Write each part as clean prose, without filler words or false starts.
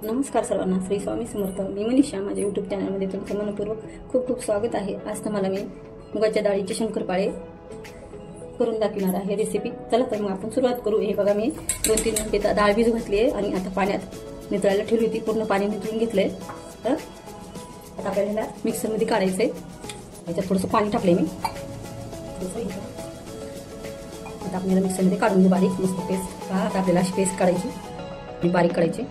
नमस्कार सर्वांना, श्री स्वामी समर्थ. मी मनीषा. माझ्या यूट्यूब चॅनलमध्ये तुमचं मनपूर्वक खूप खूप स्वागत आहे. आज तुम्हाला मी मुगाच्या डाळीचे शंकरपाळे करून दाखवणार आहे रेसिपी. चला तर मग आपण सुरुवात करू. हे बघा, मी 2-3 मिनिटे डाळ भिजू घातली आहे आणि आता पाण्यात नितळायला ठेवली होती. पूर्ण पाणी नितळून घेतलंय. तर आता आपल्याला मिक्सरमध्ये काढायचंय. याच्यात थोडंसं पाणी टाकलंय मी. आता आपल्याला मिक्सरमध्ये काढून घेऊ बारीक मस्त पेस्ट. आता आपल्याला अशी पेस्ट काढायची आणि बारीक करायची.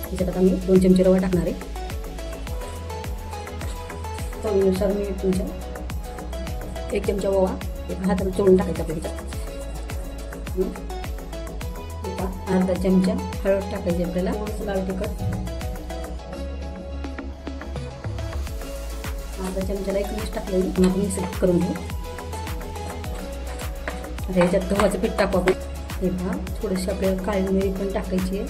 त्याच्यात आता मी 2 चमचे रवा टाकणार आहे. चवीनुसार मी तुमच्या 1 चमचा ओवा हाताने चोळून टाकायचा आपल्या ह्याच्यात. अर्धा चमचा हळद टाकायची आपल्याला. लाल तिखट अर्धा चमच्याला 1 मिनिट टाकलेली. आपण मिक्स करून घेऊ. आता ह्याच्यात गव्हाचं पीठ टाकू आपण. हे पहा, थोडीशी आपल्याला काळी मिरी पण टाकायची आहे.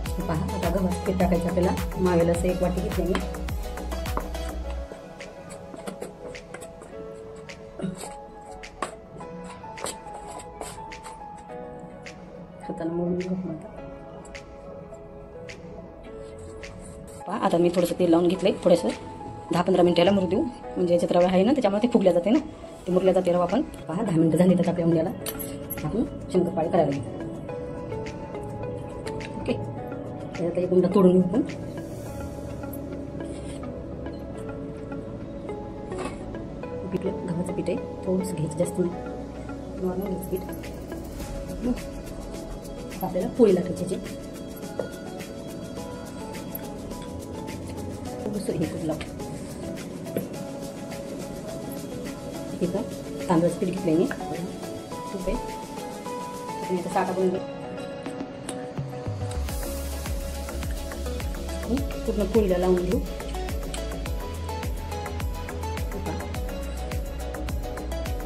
हे पहा, आता गव्हाचं पीठ टाकायचं आपल्याला. मावेला असं 1 वाटी घेतली मी. हाताने मळून घेऊ. आता मी थोडंसं तेल लावून घेतलंय. थोडंसं 10-15 मिनिटाला मुरू देऊ. म्हणजे याच्यात रवा आहे ना, त्याच्यामुळे ते फुगल्या जाते ना, ते मुरल्या जाते रवा. पण पहा, 10 मिनिटं झाली तर आपल्या मुलाला आपण शंकरपाळे करायला घेऊ. ओके, त्याच्यात एक गुंडा तोडून घेऊ आपण. पीठ गव्हाचं पीठ आहे, थोडंसं घ्यायचं, जास्त नाही, नॉर्मल घ्यायचं पीठ. आपल्याला पोळी लाटायची. थोडंसं हे करून लावू. ठीक आहे, तांदळाचं पीठ घेतलं मी. तूप आहे, आता साठा बनवून घे. पूर्ण पोळीला लावून घेऊ.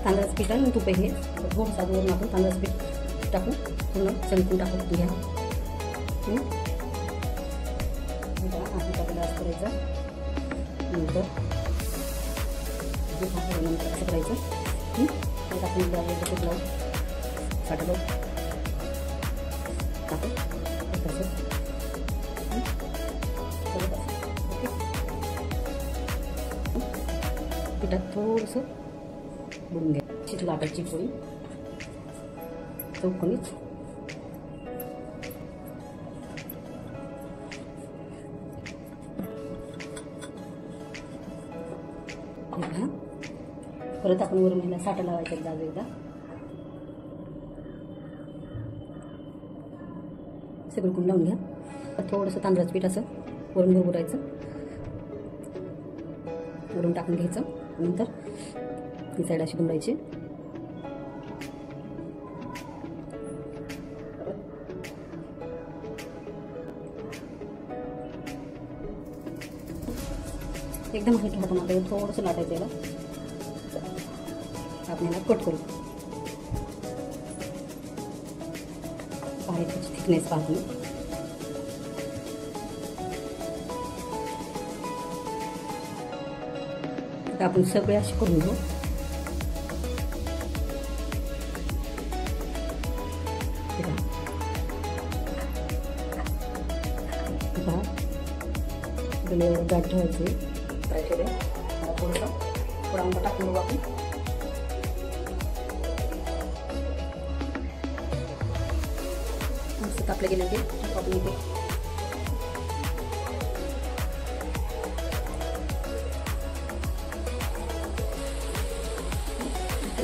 तांदळाचं पीठ आणि तूप आहे हे. थोडंसं वरून आपण तांदळाचं पीठ टाकून पूर्ण चमकून टाकून घ्या. आधी टाकायला असं करायचं. नंतर असं करायचं. आपण तूप लावून साठा लावून टाकू. पिठात थोडंसं बुडून घ्या. चिट लाटायची पोळी चौकोनीच. परत आपण वरून ह्याला साठा लावायचा एकदा. सगळं कुंड लावून घ्या. थोडंसं तांदळाचं पीठ असं वरून भरभरायचं, वरून टाकून घ्यायचं. नंतर ही साईड अशी गुंडायची. एकदम हलकी हाताने आपल्याला थोडंसं लाटायचं. याला आपल्याला कट करू. बाहेर थिकनेस पाहतो. आता आपण सगळे असे करून घेऊ. एवढं गाठ ठेवायचे. काय केले थोडा आंबा टाकून घेऊ आपण. मस्त कापले गेले ते आपण इथे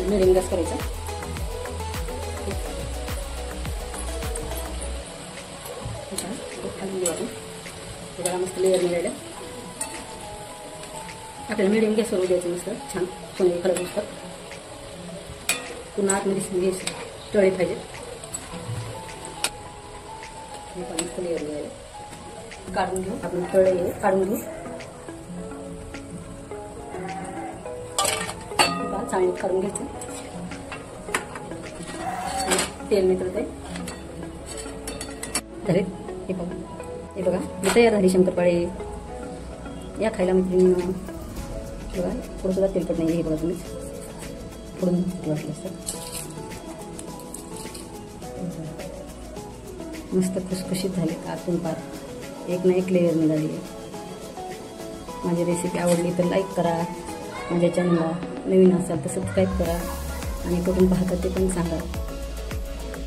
मिडियम गॅस करायचा. खाली देऊ आपण. त्याला मस्त लेअर मिळालं. आपल्याला मिडियम गॅसवर द्यायचं. मस्त छान सोनेरी कलर मस्त. पुन्हा आतमध्ये गॅस तळे पाहिजे. मस्त लेअर मिळालं. काढून घेऊ आपण. तळे काढून घेऊ. चाळणीत काढून घ्यायचं. तेल नितळते. झाले. हे बघा मी तयार झाली शंकरपाळे. या खायला मैत्रिणी. बघा थोडंसुद्धा तेलकट नाही. हे बघा तुम्ही फोडून वाटलं असतं. मस्त खुसखुशीत झालेत आतून पार एक ना एक लेअर निघाली आहे. माझी रेसिपी आवडली तर लाईक करा, माझ्या चॅनलला नवीन असाल तर सबस्क्राईब करा आणि कुठून पाहता ते पण सांगा.